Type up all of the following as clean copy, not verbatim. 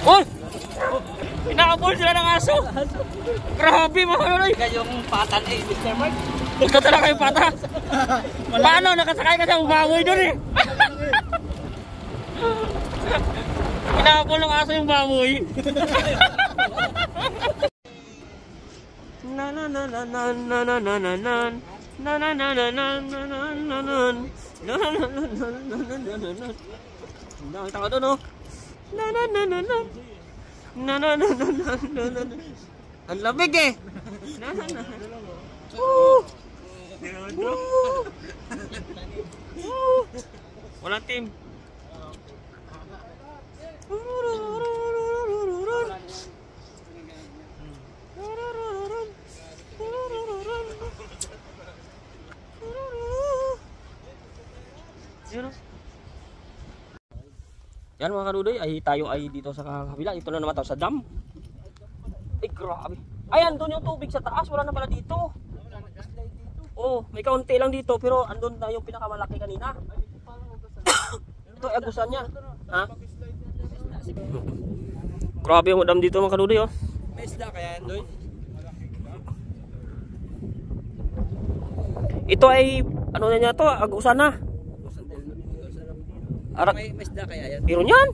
Oh! Inaabol sila ng aso! Grabe mga kanonoy! Yung patan eh, Mr. Mark. Ito talaga yung pata! Paano? Nakasakay ka sa baboy doon eh! Inaabol ng aso yung baboy! Na na na na na na na na na na na na na na na na na na. Nakita ka doon, oh. Na na na na na. Na na na na na na na. Ang lamig eh. Na na na. Woo! Woo! Walang team. Yan mga kadudoy, ay tayo ay dito sa kabila. Ito na naman tayo sa dam. Ay grabe. Ay andun yung tubig sa taas, wala na pala dito. Oh, may kaunti lang dito pero andun na yung pinakamalaki kanina. Ito ay agusan niya. Ha? Grabe yung dam dito mga kadudoy, oh. May isda kaya yan, Doy? Ito ay ano na niya to, agusan na. May isda kaya yan? Pero niyan.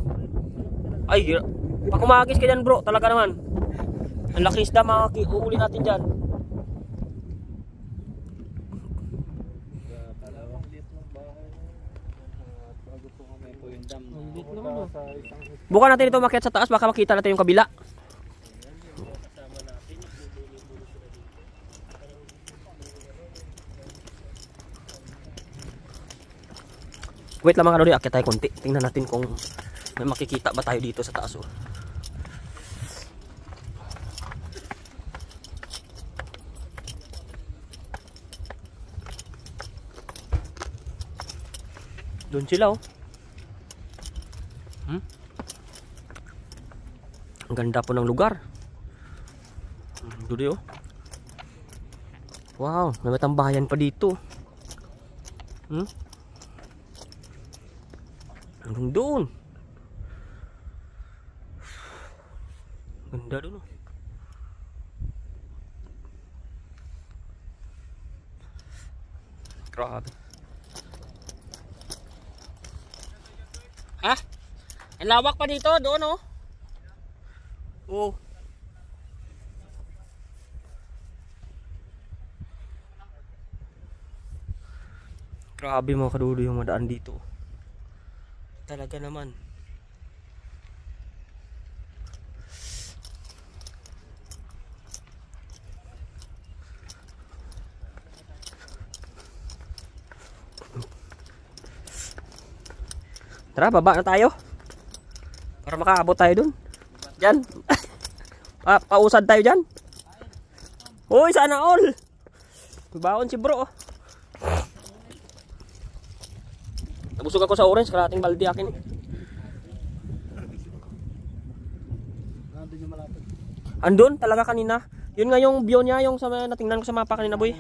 Ay, pag kumagis ka dyan bro, talaga naman. Ang laki isda, uuuli natin dyan. Bukan natin ito makiat sa taas, baka makita natin yung kabila. Wait lang mga kadudoy, akit tayo konti. Tingnan natin kung may makikita ba tayo dito sa taas. Oh. Doon sila, oh. Ang ganda po ng lugar. Dudoy, oh. Wow, may tambayan pa dito. Hanggang doon. Ganda doon, oh. Grabe. Ha? Ang lawak pa dito, doon, oh. Oh. Grabe mga kadudoy yung madaan dito. Talaga naman. Tara, baba na tayo. Para makaabot tayo dun. Diyan. Pausad tayo dyan. Uy, sana all. Baon si bro. Nabusog ako sa orange, kalating balde akin. Andun talaga kanina. Yun nga yung view niya, yung sa natingnan ko sa mapa kanina, boy.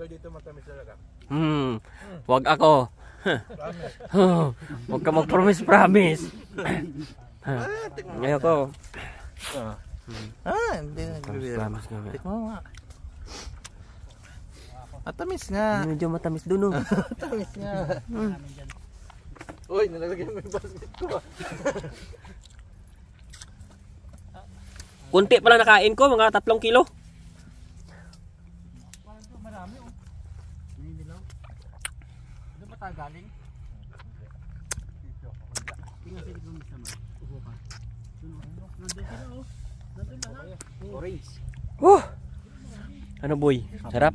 Dito matamis talaga. Wag ako. Huwag ka mag-promise. Ngayon ko. Hindi nag-promise nga. Tikmo nga. Matamis nga. Medyo matamis dun, oh. Matamis nga. Uy, nalalagyan mo yung basket ko. Kunti pala nakain ko, mga 3 kilo. Marami, oh. Bininilaw. Doon ba tayo galing? Tingnan sila kung gusto mo. Upo ka. Nandun sila, oh. Nandun lahat. Orange. Ano, boy? Sarap?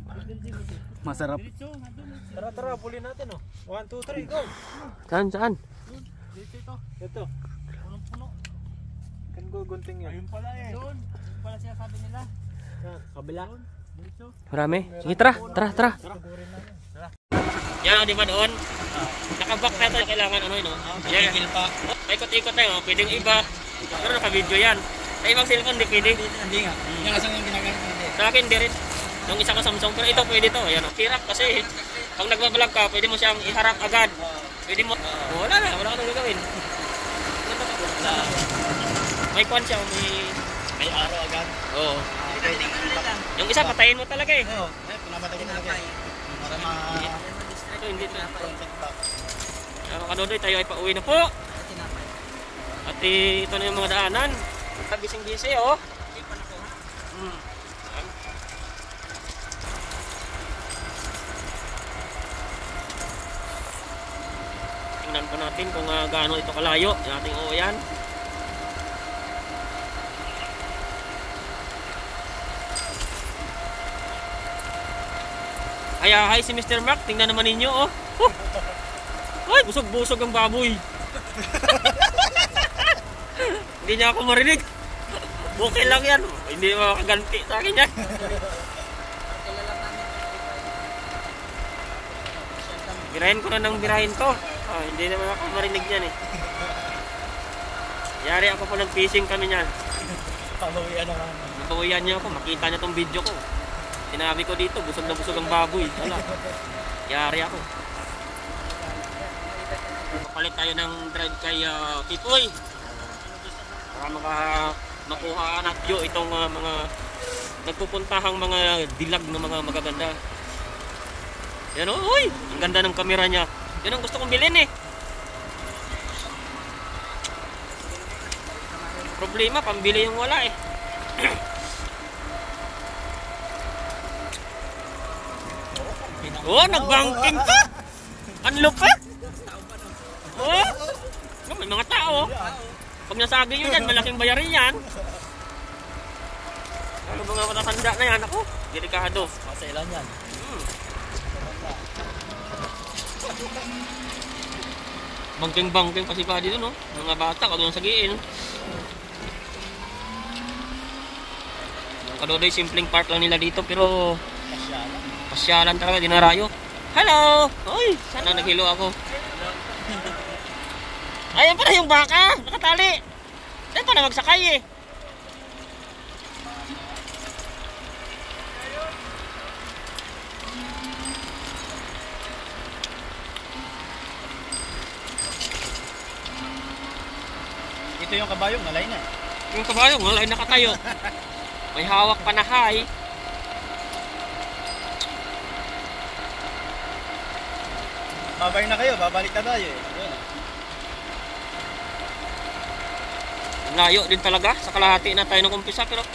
Masarap. Tara, puli natin, oh. 1, 2, 3, go! Saan? Dito. Ito. Punong-puno. Kan gugunting yan. Ayun pala eh. Doon. Ayun pala siya sabi nila. Kabila. Dito. Marami? Sige, tara. Yan, di ba doon? Nakabak na ito. Kailangan ano yun, no? Yan. Pa. Ikot-ikot na yun. Pwedeng iba. Pero naka-video yan. Sa ibang cellphone, di pwede. Hindi nga. Yung asang yung ginagamit hindi. Sa akin, di rin. Yung isa ko Samsung, pero ito pwede to. Ayan, hirap kasi pag nagbablog ka, pwede mo siyang iharap agad. Pwede mo, wala ka nang gagawin. May kwan siya, May araw agad. Oo. Yung isa, patayin mo talaga eh. Oo. Pinamatay ko talaga. Para ma... Ito, hindi to. Contact back. Mga kadodoy, tayo ay pauwi na po. At ito na yung mga daanan. Gising-gising oh. Tingnan po natin kung gaano ito kalayo yung ating uwian. Hi si Mr. Mark, tingnan naman ninyo oh. Ay, busog-busog ang baboy. Hindi niya ako marinig. Okay lang yan. Hindi makakaganti sa akin yan. Birahin ko na ng birahin to. Hindi naman ako marinig yan eh. Yari ako po nag-fishing kami niyan. Pabawian na naman. Nabawian niya ako. Makita niya tong video ko. Sinabi ko dito, busog na busog ang baboy. Wala. Yari ako. Papalit tayo ng drive kay Pipoy. Para makuha na itong mga nagpupuntahang mga dilag na mga magaganda. Yan o, uy! Ang ganda ng kamera niya. Yan ang gusto kong bilhin eh. Problema, pambili yung wala eh. Oh, nagbanking ka! Ang lupit! Oh! May mga tao. Pag nasagi nyo yan, malaking bayarin yan. Ano mga matatanda na yan? Ako, delikado. Masailan yan. Bangking-bangking kasi pa dito, no? Mga bata, kagawang sagiin. Kadodoy, simpleng part lang nila dito, pero pasyalan talaga, dinarayo. Hello! Uy, sana naghilo ako. Ayan pa na yung baka, nakatali. Ayan pa na magsakay eh. Ito yung kabayong, malay na. Yung kabayo, wala ay nakatayo. May hawak pa na hay. Babay na kayo, babalik na tayo eh. Layo din talaga, sa kalahati na tayo nung umpisa, pero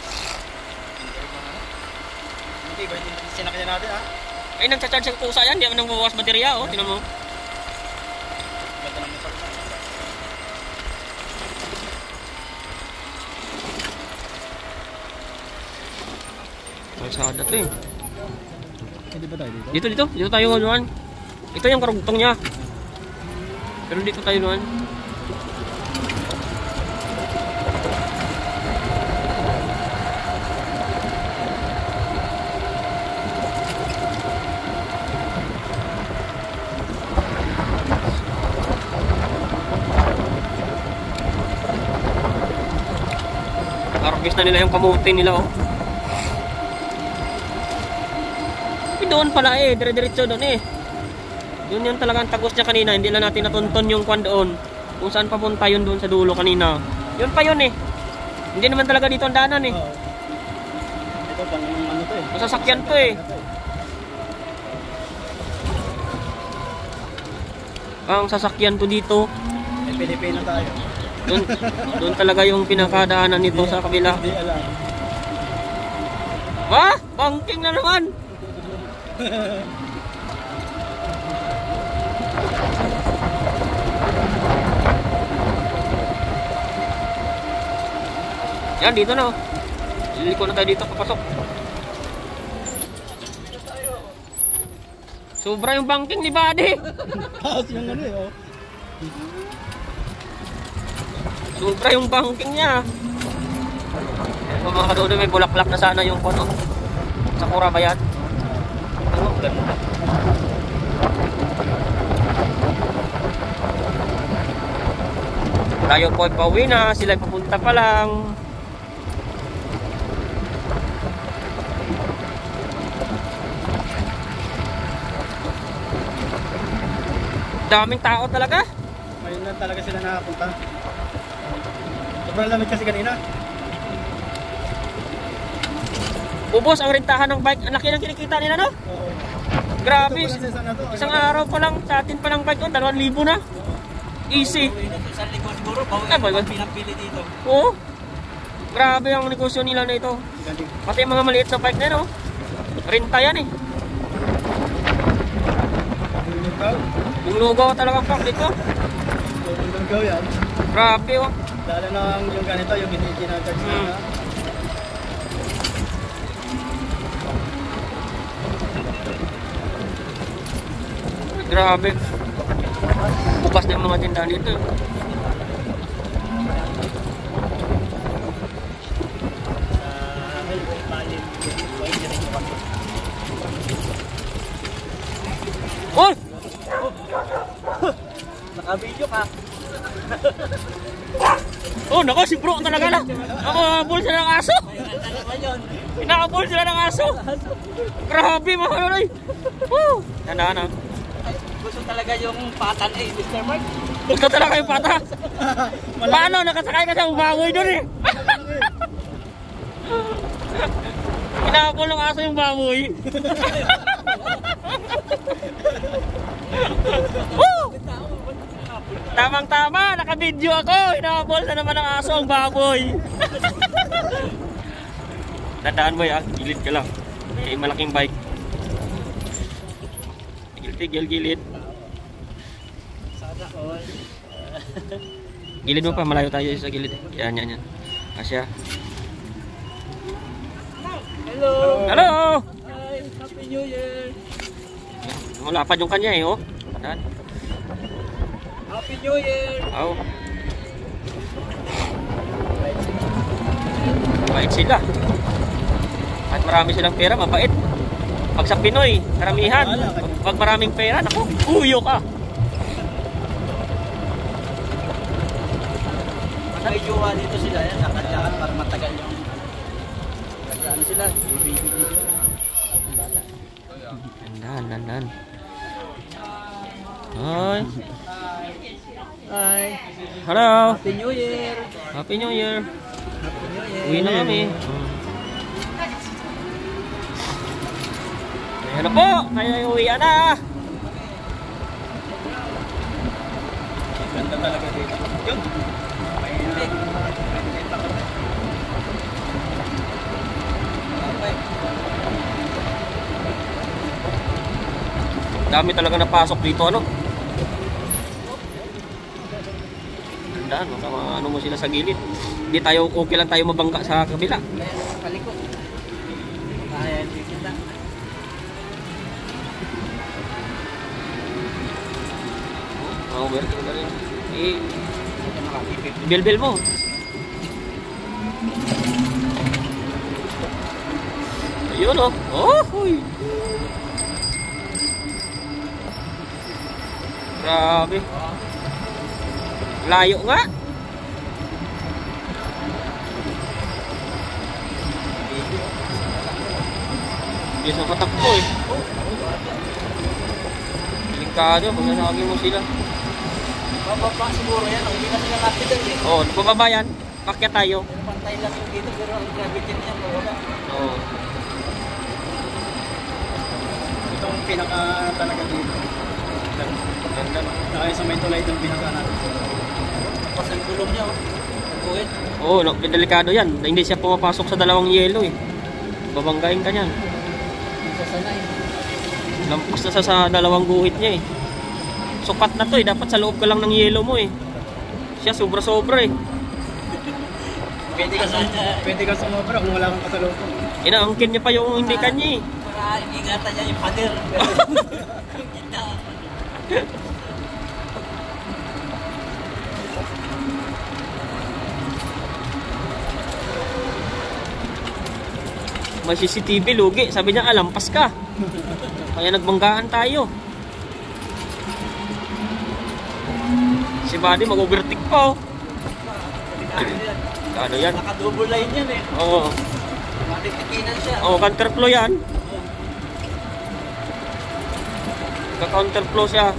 Hindi ba yung sinakyan natin ha? ay nagcha-charge sa pusa yan, di naman nang bawas baterya oh, tinan mo. Ganda ng motor. Kalsada to eh. Hindi ba tayo dito? Dito tayo naman. Ito yung karugtong niya. Pero dito tayo naman. Harvest na nila yung kamuti nila oh. Doon pala eh, dire-diretso doon eh. Yun yung talagang tagos niya kanina, hindi lang natin natunton yung kwan doon. Kung saan papunta yun doon sa dulo kanina. Yun pa yun eh. Hindi naman talaga dito ang daanan eh. Ito pang ano to eh. Masasakyan to eh. Ang sasakyan to dito. Eh, Pilipino tayo. Doon talaga yung pinakadaanan nito sa kabila. Hindi alam. Wah! Bangking na naman! Yan, dito na. Liliko na tayo dito, papasok. Sobra yung banking ni Buddy. Taas yung ano eh oh. Sobra yung banking niya. Kung mga kadodo, may bulaklak na sana yung kono. Sakura ba yan? Oh, ganda. Tayo po ay pauwi na. Sila papunta pa lang. Daming tao talaga. Ngayon lang talaga sila nakapunta. Sobrang lamig kasi kanina. Ubos ang rentahan ng bike. Ang laki ng kinikita nila, no? Oo. Grabe. Ito pala sa na to. Isang araw pa lang sa atin pa lang bike, 2,000 na. Easy. Isang linggo siguro, pinapili dito. Oo. Grabe ang negosyo nila na ito. Pati mga maliit na bike na yun, no? Renta yan eh. Yung lugaw talaga pak dito. Yung lugaw yan. Grabe oh. Lalo na yung ganito, yung hindi kinacharge na. Grabe. Bukas na yung mga tindahan dito. Oh! Naka-video ka. Oh, nako si bro talaga na. Nakabol sila ng aso. Nakabol sila ng aso. Grabe mga kanoy. Woo! Tandaan na. Gusto talaga yung patan eh, Mr. Mark. Gusto talaga yung pata. Paano? Nakasakay ka sa baboy doon eh. Kinakapol ng aso yung baboy. Woo! Tamang-tama, naka-video ako. Hinakapol na naman ng aso ang baboy. Tandaan mo ya, gilid ka lang. May malaking bike. Gilid. Gilid mo pa, malayo tayo sa gilid. Yan. Asya. Hello! Hello! Hi! Happy New Year! Malapad yung kanya eh, oh. Tandaan. Happy New Year! Oh. Mabait sila. At marami silang pera, mabait. Pag sa Pinoy, karamihan. Pag maraming pera, naku, uyo ka. May jowa dito sila, yan, lakad-lakad para matagal yung ano sila, baby sila. Dandan. Hi. Hi! Hello. Happy New Year! Happy New Year. Happy New Year! Uwi na kami. Ayan na po. Kaya uwi na. Ganda talaga dito. Yun! Dami talaga napasok dito, ano? Tandaan, ano mo sila sa gilid. Hindi tayo, okay lang tayo mabangga sa kabila. Kalikot. Kaya kita. Oo, meron ka rin. Bel-bel mo. Ayun, oh. Oh, huy. Grabe. Layo nga. Hindi sa patakbo eh. Delikado, pag nasakagin mo sila. Bababa siguro yan, hindi na sila natin eh. Oo, pababa yan. Pakyat tayo. Pero pantay lang yung dito, pero ang gravity niya, wala. Oo. Itong pinaka talaga dito. Ganda no? Nakaya sa may tulay doon pinaka natin. Tapos ang gulong niya, buhit. Oo, no, delikado yan. Hindi siya pumapasok sa dalawang yelo eh. Babanggain ka niyan. Hindi siya sanay. Lampas na sa dalawang guhit niya eh. Sukat na to eh. Dapat sa loob ka lang ng yelo mo eh. Siya sobra-sobra eh. Pwede ka sumobra kung wala kang kasalubong. Inaangkin niya pa yung hindi kanya eh. Para ingatan niya yung pader. May CCTV lugi. Sabi niya, alampas ka. Kaya nagbanggaan tayo. Si Buddy mag-overtake pa oh. Ano yan? Naka-double line yan eh. Oo. Matitikinan siya. Oo, counterflow yan. Naka-counterflow siya.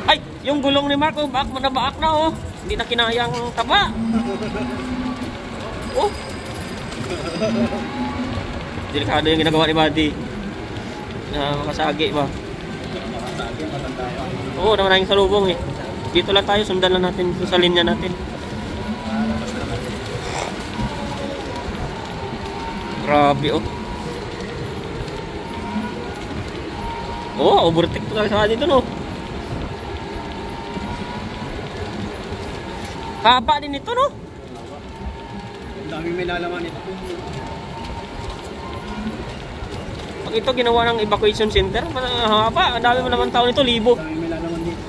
Ay! Yung gulong ni Mark, oh, baak na baak na, oh. Hindi na kinayang taba. Oh. Delikado yung ginagawa ni Buddy. Na makasagi ba? Makasagi, matanda pa. Oo, naman naging salubong eh. Dito lang tayo, sundan lang natin sa linya natin. Grabe, oh. Oh, overtake po talaga sa dito, no? Haba din ito, no? Ang daming may lalaman ito. Pag ito ginawa ng evacuation center, haba. Ang dami mo naman tao nito, libo. Ang daming may lalaman dito.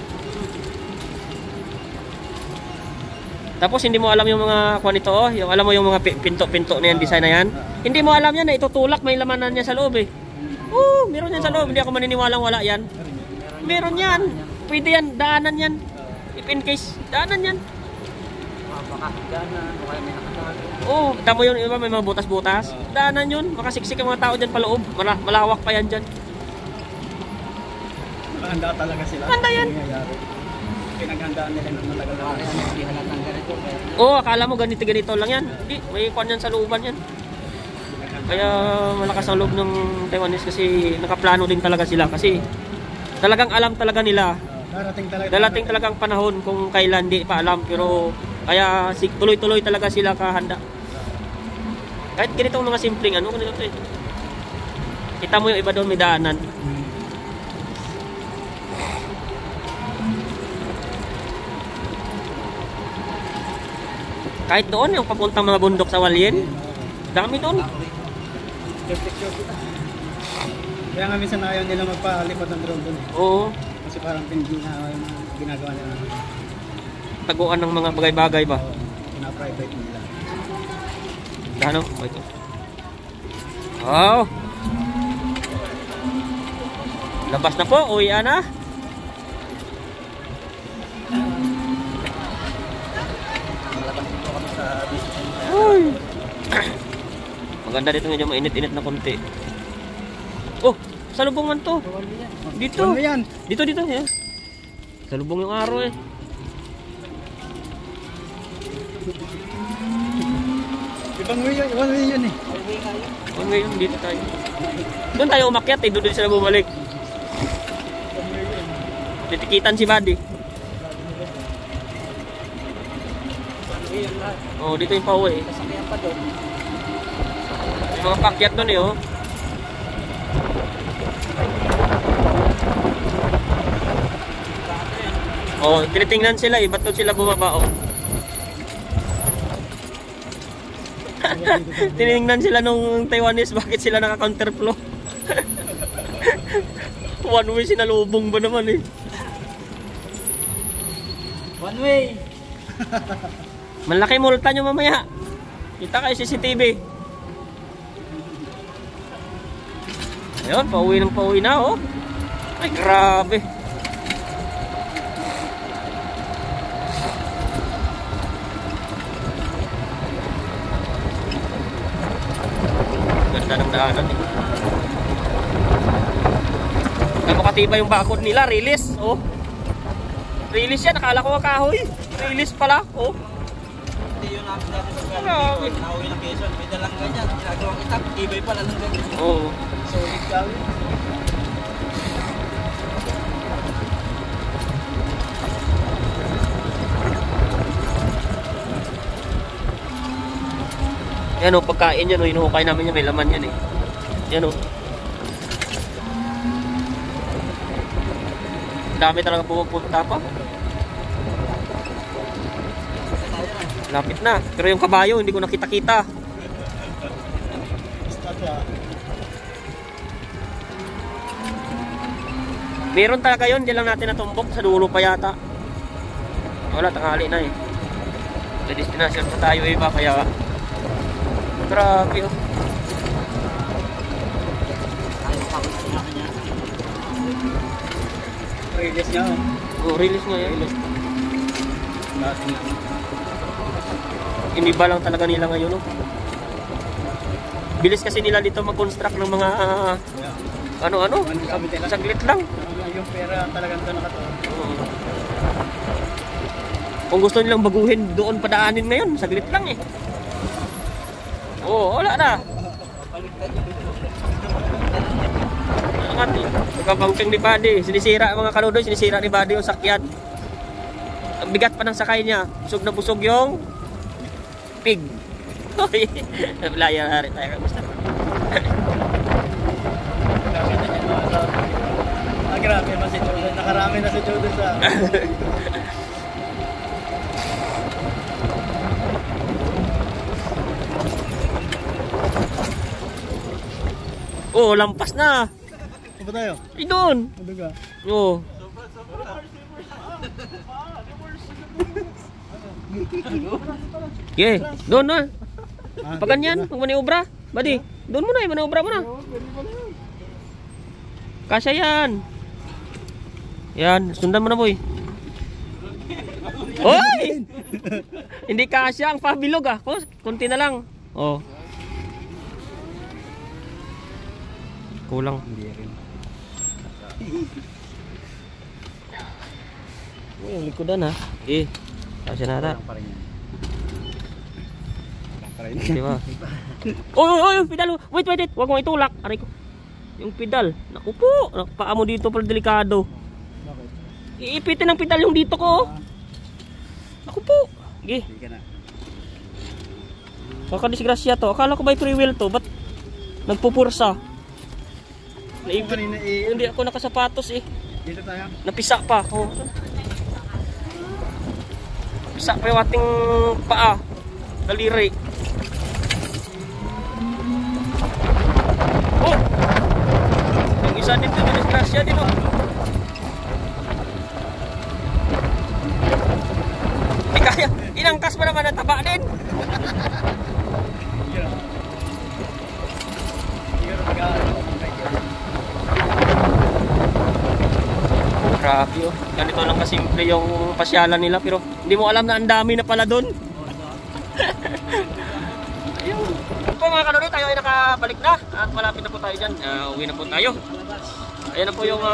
Tapos hindi mo alam yung mga kuha nito, oh. Yung, alam mo yung mga pinto-pinto na yan, design na yan. Hindi mo alam yan, na itutulak, may lamanan niya sa loob eh. Oo, meron yan sa loob. Hindi ako maniniwalang wala yan. Meron yan. Pwede yan, daanan yan. If in case, daanan yan. Oo, tamo yun, iba may mga butas-butas. Daanan yun, makasiksik ang mga tao dyan pa loob. Malawak pa yan dyan. Handa talaga sila. Handa yan. Pinaghandaan nila ng matagal na hindi halatang ganito. Oo, akala mo ganito lang yan. Hindi, may kwan yan sa looban yan. Kaya malakas ang loob ng Taiwanese kasi nakaplano din talaga sila. Kasi talagang alam talaga nila. Darating talagang panahon kung kailan, di pa alam. Pero kaya tuloy-tuloy talaga sila kahanda. Kahit ganitong mga simpleng ano, ganito eh. Kita mo yung iba doon may daanan. Kahit doon yung papuntang mga bundok sa Hualien, dami doon. Kaya nga minsan ayaw nila magpalipad ng drone doon. Oo. Kasi parang pinaginawa yung ginagawa nila. Taguan ng mga bagay-bagay ba? Pina-private nila. Ano? Oh, ito. Wow! Labas na po, uwian na. Uy! Maganda dito medyo mainit-init na konti. Oh! Salubong man to. Dito. Dito. Yeah. Salubong yung araw eh. Ibang way yun eh. One way yun, dito tayo. Doon tayo umakyat eh, doon sila bumalik. Titikitan si Buddy. Oh, dito yung pauwi eh. Sasakyan pa doon. May mga pakyat doon eh oh. Oh, tinitingnan sila eh, ba't doon sila bumaba oh. Tinignan sila nung Taiwanese, bakit sila naka-counterflow? One way, sinalubong ba naman eh? One way! Malaki multa nyo mamaya. Kita kayo CCTV. Ayun, pauwi na oh. Ay, grabe. Ganda ng daanan eh. Nakakatiba yung bakod nila, release oh. Release yan, nakala ko kahoy. Release pala oh. Hindi yun namin dati sa Quezon. Nauwi ng Quezon, may dalang ganyan. Ginagawang itap, tibay pala ng ganyan. Oo. Solid kami. Yan o, pagkain yan o, hinuhukay namin yan, may laman yan eh. Yan o. Dami talaga pupunta pa. Lapit na, pero yung kabayo hindi ko nakita-kita. Meron talaga yun, di lang natin natumbok, sa dulo pa yata. Wala, tanghali na eh. May destination pa tayo iba, kaya grabe oh. Release niya Oh, release nga yan. Lahat niya. Iniba lang talaga nila ngayon oh. Bilis kasi nila dito mag-construct ng mga ano-ano. Saglit lang. Yung pera talagang doon nakatuon. Oo. Kung gusto nilang baguhin, doon padaanin ngayon. Saglit lang eh. Oo, wala na. Nagkabangking ni Buddy. Sinisira mga kanudoy, sinisira ni Buddy yung sakyan. Ang bigat pa ng sakay niya. Busog na busog yung pig. Nablaya na rin tayo. Basta. Grabe na si Jordan. Nakarami na si Jordan sa... Oh, lampas na. Saan ba tayo? Ay, doon. Ano ka? Oh. Okay, doon na. Pag ganyan, pag maniobra. Buddy, doon mo na, maniobra mo na. Kasya yan. Yan, sundan mo na boy. Hoy! Hindi kasya ang pabilog ah. Kunti na lang. Oh. Kulang. Hindi rin. Yung likodan ha. Eh, kasya na ata. Diba? Oy, pedal. Wait. Huwag mo itulak. Aray ko. Yung pedal. Naku po. Paa mo dito pala delikado. Iipitin ng pedal yung dito ko. Naku po. Sige. Kakadisgrasya to. Akala ko ba free wheel to? Ba't nagpupursa? Hindi ako nakasapatos eh. Dito tayo. Napisa pa. Oh. Napisa pa yung ating paa. Daliri. Oh! Yung isa dito, disgrasya dito. Hindi kaya. Inangkas pa naman ang taba din. Grabe oh. Ganito lang kasimple yung pasyalan nila pero hindi mo alam na ang dami na pala doon. Ayun. Po mga kanunoy, tayo ay nakabalik na at malapit na po tayo dyan. Uwi na po tayo. Ayan na po yung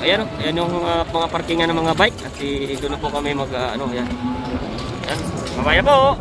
ayan yung mga parkingan ng mga bike at doon na po kami mag ayan. Ayan. Babaya po.